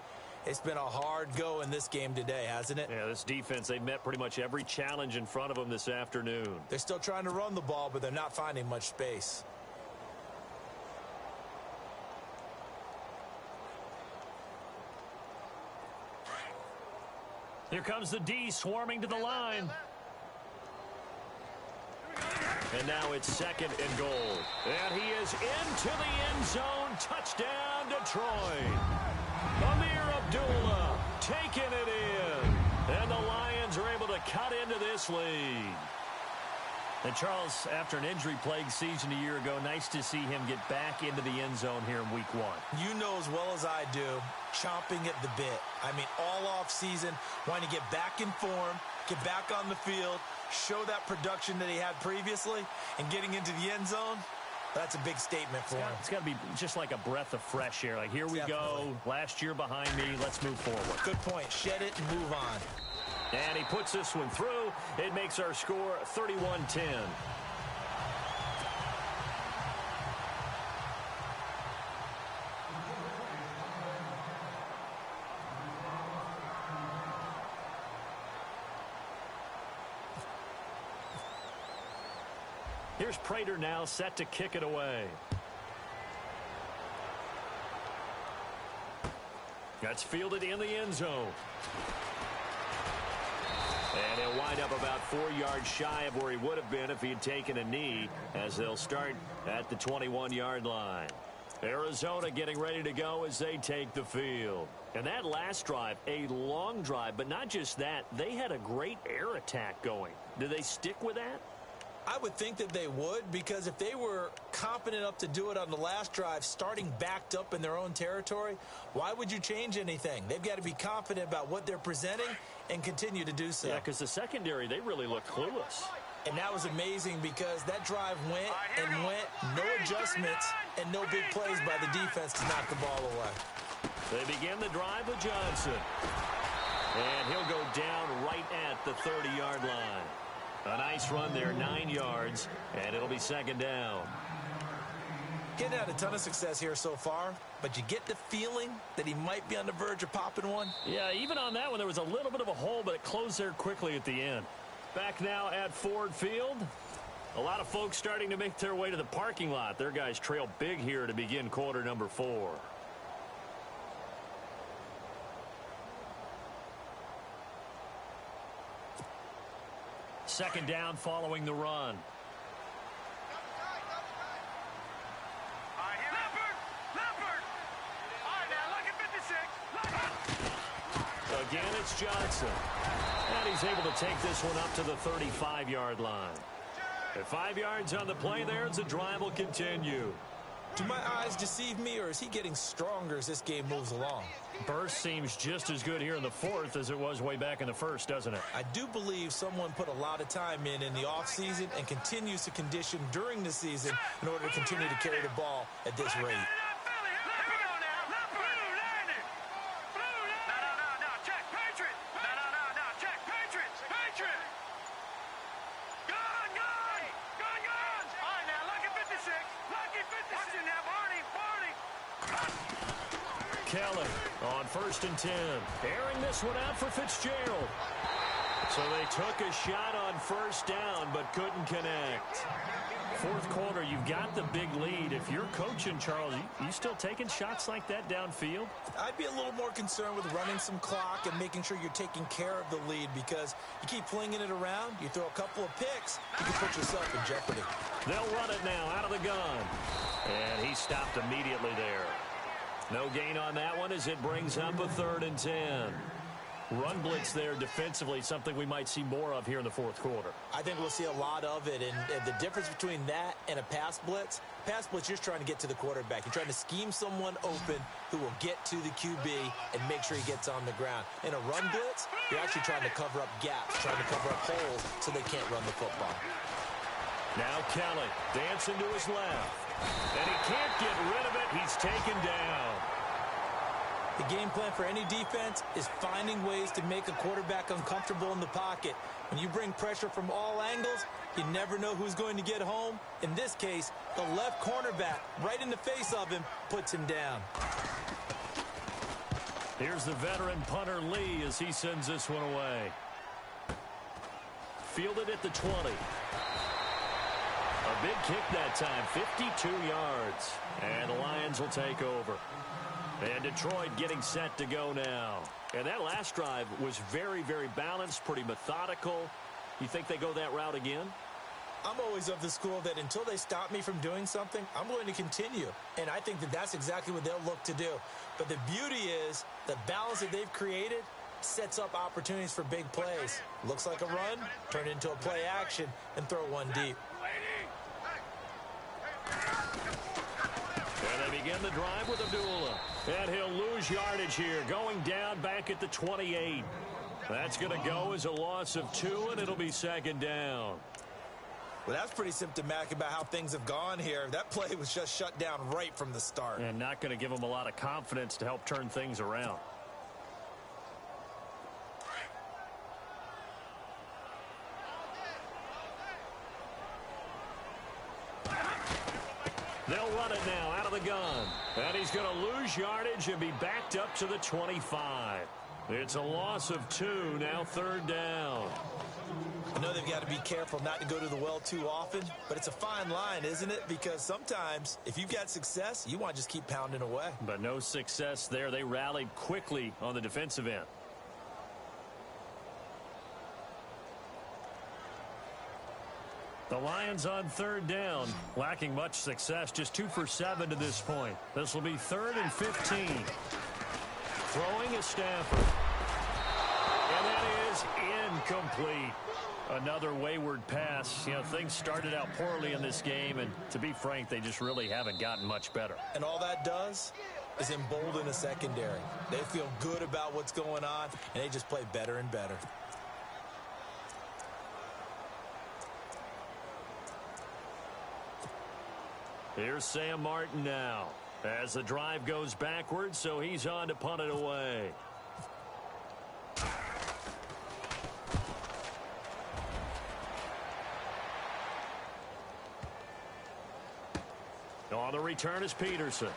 It's been a hard go in this game today, hasn't it? Yeah, this defense, they've met pretty much every challenge in front of them this afternoon. They're still trying to run the ball, but they're not finding much space. Here comes the D swarming to the line. And now it's 2nd and goal. And he is into the end zone. Touchdown, Detroit. Amir Abdullah taking it in. And the Lions are able to cut into this lead. And Charles, after an injury-plagued season a year ago, nice to see him get back into the end zone here in week 1. You know as well as I do, chomping at the bit. I mean, all off season, wanting to get back in form, get back on the field, show that production that he had previously, and getting into the end zone. That's a big statement for him. It's got to be just like a breath of fresh air. Like, here we go. Last year behind me. Let's move forward. Good point. Shed it and move on. And he puts this one through. It makes our score 31-10. Here's Prater now set to kick it away. That's fielded in the end zone. And he'll wind up about 4 yards shy of where he would have been if he had taken a knee, as they'll start at the 21-yard line. Arizona getting ready to go as they take the field. And that last drive, a long drive, but not just that, they had a great air attack going. Do they stick with that? I would think that they would, because if they were confident enough to do it on the last drive, starting backed up in their own territory, why would you change anything? They've got to be confident about what they're presenting and continue to do so. Yeah, because the secondary, they really looked clueless. And that was amazing because that drive went and went, no adjustments, and no big plays by the defense to knock the ball away. They begin the drive with Johnson. And he'll go down right at the 30-yard line. A nice run there, 9 yards, and it'll be 2nd down. Getting had a ton of success here so far, but you get the feeling that he might be on the verge of popping one. Yeah, even on that one, there was a little bit of a hole, but it closed there quickly at the end. Back now at Ford Field. A lot of folks starting to make their way to the parking lot. Their guys trail big here to begin quarter number 4. Second down following the run. Leopard! All right, now, look at 56. Again, it's Johnson. And he's able to take this one up to the 35-yard line. At 5 yards on the play there, the drive will continue. Do my eyes deceive me, or is he getting stronger as this game moves along? Burst seems just as good here in the 4th as it was way back in the 1st, doesn't it? I do believe someone put a lot of time in the offseason and continues to condition during the season in order to continue to carry the ball at this rate. Kelly on 1st and 10. Airing this one out for Fitzgerald. So they took a shot on first down but couldn't connect. Fourth quarter, you've got the big lead. If you're coaching, Charles, you still taking shots like that downfield? I'd be a little more concerned with running some clock and making sure you're taking care of the lead, because you keep flinging it around, you throw a couple of picks, you can put yourself in jeopardy. They'll run it now out of the gun. And he stopped immediately there. No gain on that one as it brings up a 3rd and 10. Run blitz there defensively, something we might see more of here in the fourth quarter. I think we'll see a lot of it, and the difference between that and a pass blitz, you're trying to get to the quarterback. You're trying to scheme someone open who will get to the QB and make sure he gets on the ground. In a run blitz, you're actually trying to cover up gaps, trying to cover up holes so they can't run the football. Now Kelly dancing to his left, and he can't get rid of it. He's taken down. The game plan for any defense is finding ways to make a quarterback uncomfortable in the pocket. When you bring pressure from all angles, you never know who's going to get home. In this case, the left cornerback, right in the face of him, puts him down. Here's the veteran punter Lee as he sends this one away. Fielded at the 20. A big kick that time, 52 yards. And the Lions will take over. And Detroit getting set to go now. And that last drive was very, very balanced, pretty methodical. You think they go that route again? I'm always of the school that until they stop me from doing something, I'm going to continue. And I think that that's exactly what they'll look to do. But the beauty is the balance that they've created sets up opportunities for big plays. Looks like a run, turn it into a play action, and throw one deep. And they begin the drive with Abdullah. And he'll lose yardage here, going down back at the 28. That's going to go as a loss of 2, and it'll be 2nd down. Well, that's pretty symptomatic about how things have gone here. That play was just shut down right from the start. And not going to give them a lot of confidence to help turn things around. They'll run it now out of the gun. And he's going to lose yardage and be backed up to the 25. It's a loss of 2, now 3rd down. I know they've got to be careful not to go to the well too often, but it's a fine line, isn't it? Because sometimes, if you've got success, you want to just keep pounding away. But no success there. They rallied quickly on the defensive end. The Lions on 3rd down, lacking much success, just 2 for 7 to this point. This will be 3rd and 15. Throwing is Stafford. And that is incomplete. Another wayward pass. You know, things started out poorly in this game, and to be frank, they just really haven't gotten much better. And all that does is embolden a secondary. They feel good about what's going on, and they just play better and better. Here's Sam Martin now as the drive goes backwards, so he's on to punt it away. On the return is Peterson.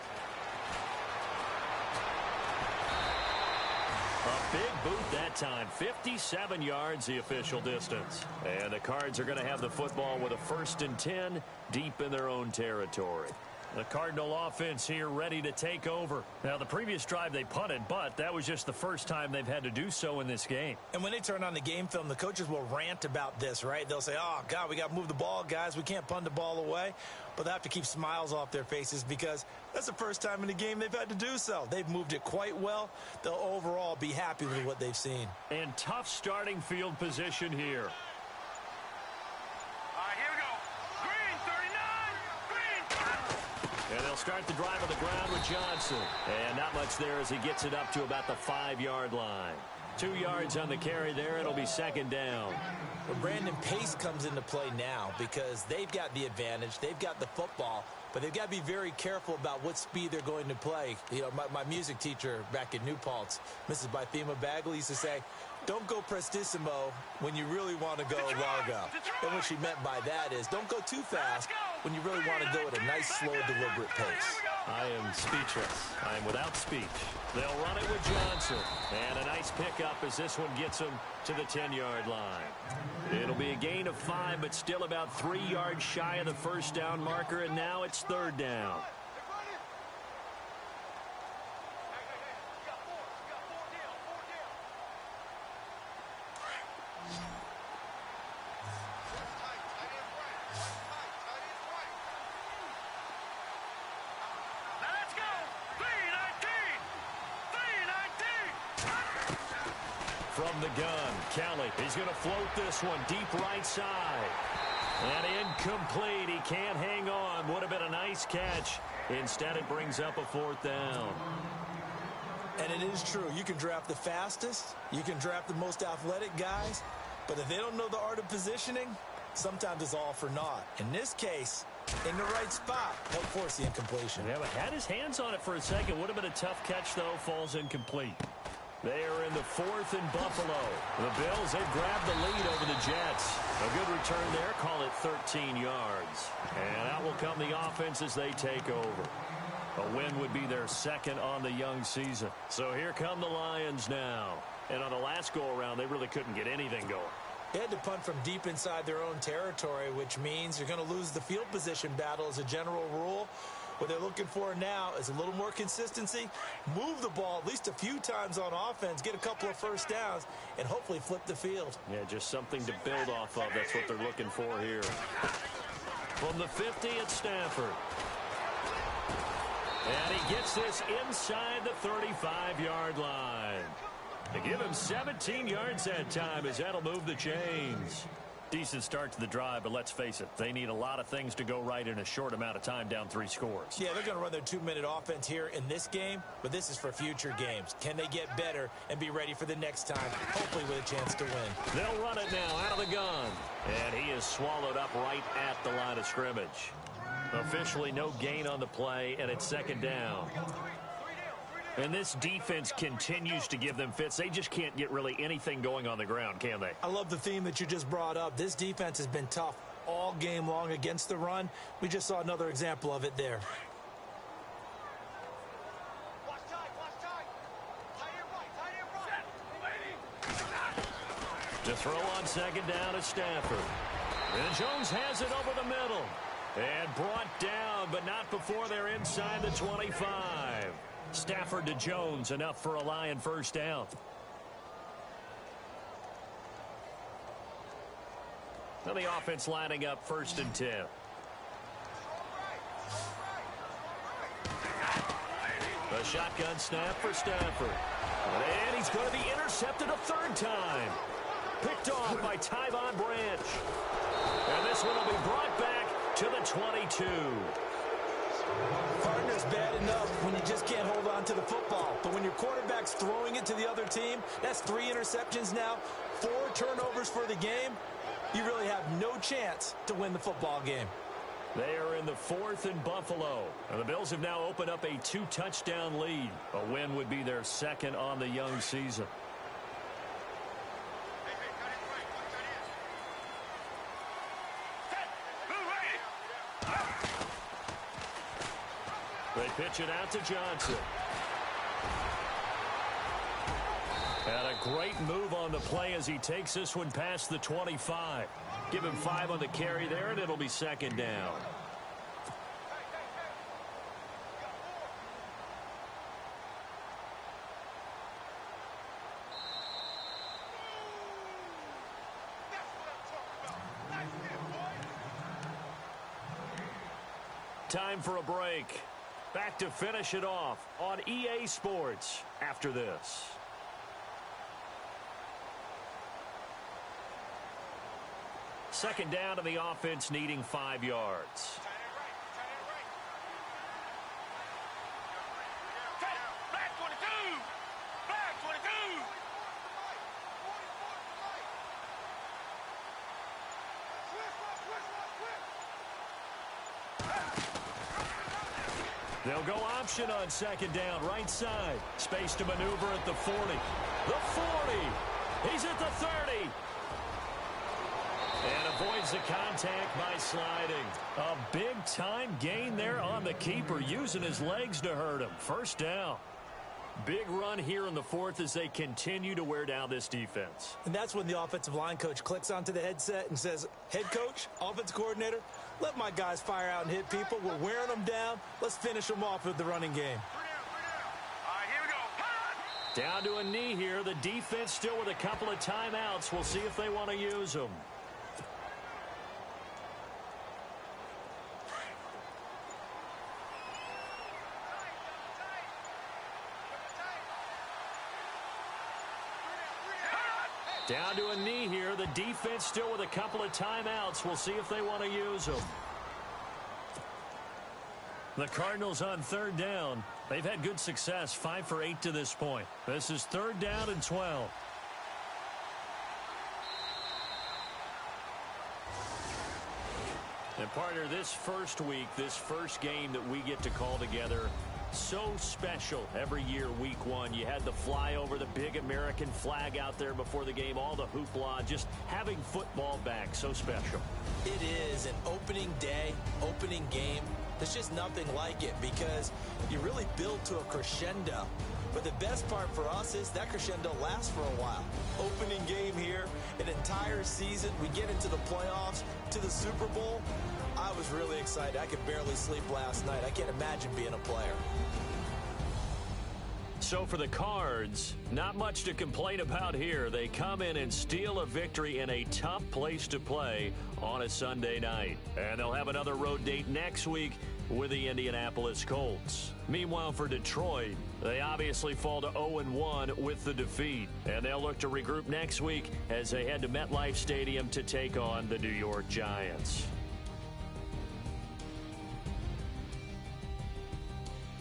A big boot that time. 57 yards the official distance. And the Cards are going to have the football with a 1st and 10 deep in their own territory. The Cardinal offense here ready to take over. Now, the previous drive they punted, but that was just the first time they've had to do so in this game. And when they turn on the game film, the coaches will rant about this, right? They'll say, oh, God, we got to move the ball, guys. We can't punt the ball away. But they have to keep smiles off their faces because that's the first time in the game they've had to do so. They've moved it quite well. They'll overall be happy with what they've seen. And tough starting field position here. And they'll start the drive on the ground with Johnson. And not much there as he gets it up to about the 5-yard line. 2 yards on the carry there. It'll be 2nd down. Well, Brandon, pace comes into play now because they've got the advantage. They've got the football. But they've got to be very careful about what speed they're going to play. You know, my music teacher back at New Paltz, Mrs. Bythema Bagley, used to say, don't go prestissimo when you really want to go largo. And what she meant by that is don't go too fast when you really want to go at a nice, slow, deliberate pace. I am speechless. I am without speech. They'll run it with Johnson. And a nice pickup as this one gets him to the 10-yard line. It'll be a gain of 5, but still about 3 yards shy of the first down marker, and now it's third down. From the gun, Kelly, he's going to float this one deep right side. And incomplete. He can't hang on. Would have been a nice catch. Instead, it brings up a 4th down. And it is true. You can draft the fastest. You can draft the most athletic guys. But if they don't know the art of positioning, sometimes it's all for naught. In this case, in the right spot, help force the incompletion. Yeah, but had his hands on it for a second. Would have been a tough catch, though. Falls incomplete. They are in the 4th and Buffalo. The Bills, they've grabbed the lead over the Jets. A good return there. Call it 13 yards. And out will come the offense as they take over. A win would be their 2nd on the young season. So here come the Lions now. And on the last go-around, they really couldn't get anything going. They had to punt from deep inside their own territory, which means you're going to lose the field position battle as a general rule. What they're looking for now is a little more consistency, move the ball at least a few times on offense, get a couple of first downs, and hopefully flip the field. Yeah, just something to build off of. That's what they're looking for here. From the 50 at Stafford. And he gets this inside the 35-yard line. They give him 17 yards that time as that'll move the chains. Decent start to the drive, but let's face it, they need a lot of things to go right in a short amount of time, down 3 scores. Yeah, they're going to run their 2-minute offense here in this game, but this is for future games. Can they get better and be ready for the next time, hopefully with a chance to win? They'll run it now out of the gun, and he is swallowed up right at the line of scrimmage. Officially no gain on the play, and it's 2nd down. And this defense continues to give them fits. They just can't get really anything going on the ground, can they? I love the theme that you just brought up. This defense has been tough all game long against the run. We just saw another example of it there. To throw on 2nd down is Stafford. And Jones has it over the middle. And brought down, but not before they're inside the 25. Stafford to Jones, enough for a Lion first down. Now the offense lining up 1st and 10. A shotgun snap for Stafford. And he's going to be intercepted a 3rd time. Picked off by Tyvon Branch. And this one will be brought back to the 22. Partner's bad enough when you just can't hold on to the football. But when your quarterback's throwing it to the other team, that's 3 interceptions now, 4 turnovers for the game. You really have no chance to win the football game. They are in the 4th and Buffalo. And the Bills have now opened up a 2-touchdown lead. A win would be their 2nd on the young season. They pitch it out to Johnson. And a great move on the play as he takes this one past the 25. Give him 5 on the carry there, and it'll be 2nd down. Time for a break. Back to finish it off on EA Sports after this. Second down to the offense needing 5 yards. They'll go option on 2nd down, right side. Space to maneuver at the 40. The 40. He's at the 30. And avoids the contact by sliding. A big-time gain there on the keeper, using his legs to hurt him. First down. Big run here in the fourth as they continue to wear down this defense. And that's when the offensive line coach clicks onto the headset and says, head coach, offense coordinator, let my guys fire out and hit people. We're wearing them down. Let's finish them off with the running game. All right, here we go. Down to a knee here. The defense still with a couple of timeouts. We'll see if they want to use them. Down to a knee here. The defense still with a couple of timeouts. We'll see if they want to use them. The Cardinals on third down. They've had good success, 5 for 8 to this point. This is third down and 12. And partner, this first week, this first game that we get to call together, so special every year, week one. You had the flyover, the big American flag out there before the game, all the hoopla, just having football back, so special. It is an opening day, opening game. There's just nothing like it because you really build to a crescendo. But the best part for us is that crescendo lasts for a while. Opening game here, an entire season. We get into the playoffs, to the Super Bowl. I was really excited. I could barely sleep last night. I can't imagine being a player. So for the Cards, not much to complain about here. They come in and steal a victory in a tough place to play on a Sunday night. And they'll have another road date next week with the Indianapolis Colts. Meanwhile, for Detroit, they obviously fall to 0-1 with the defeat. And they'll look to regroup next week as they head to MetLife Stadium to take on the New York Giants.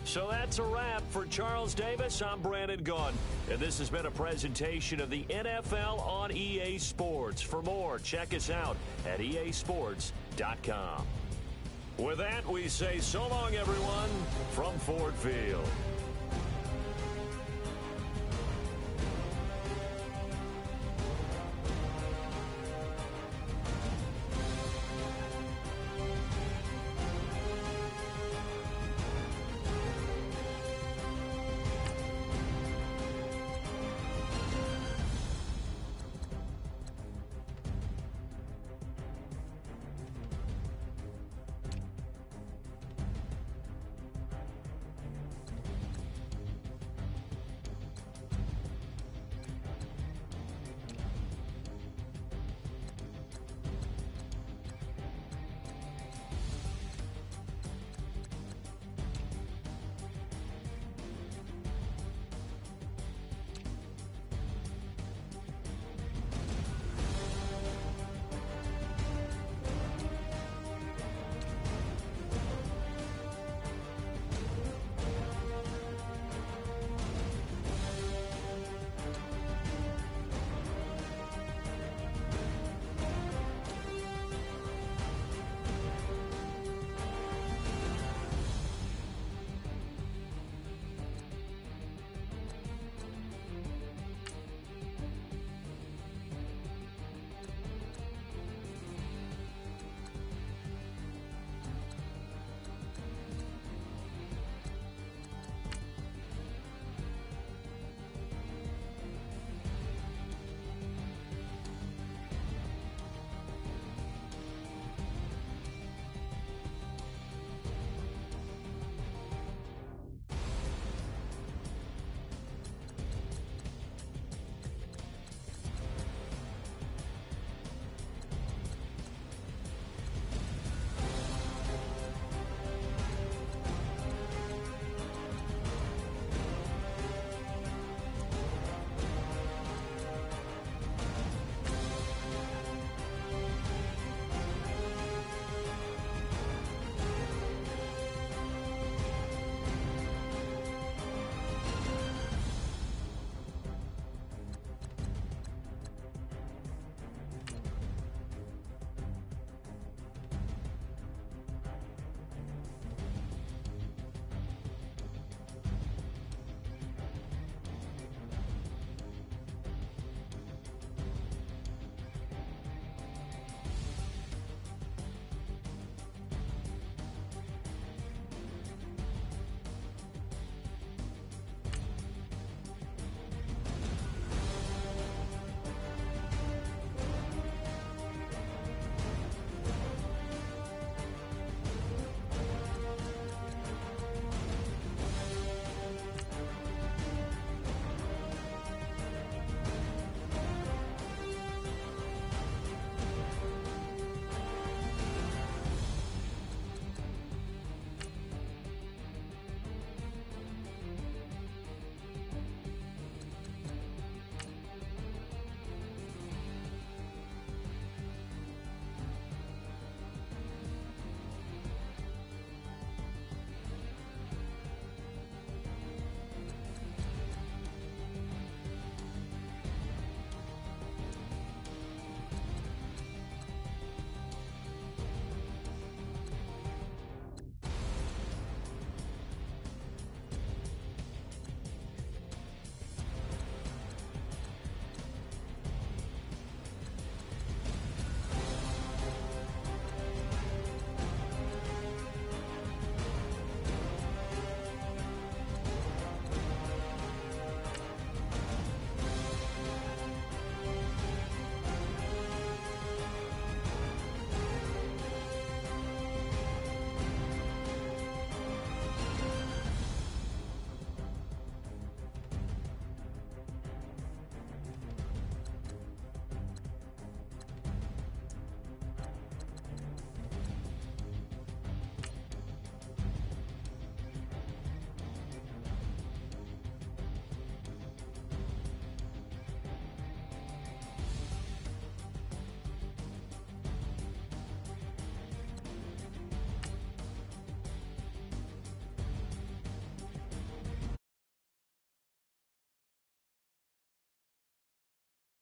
So that's a wrap. For Charles Davis, I'm Brandon Gunn. And this has been a presentation of the NFL on EA Sports. For more, check us out at easports.com. With that, we say so long, everyone, from Ford Field.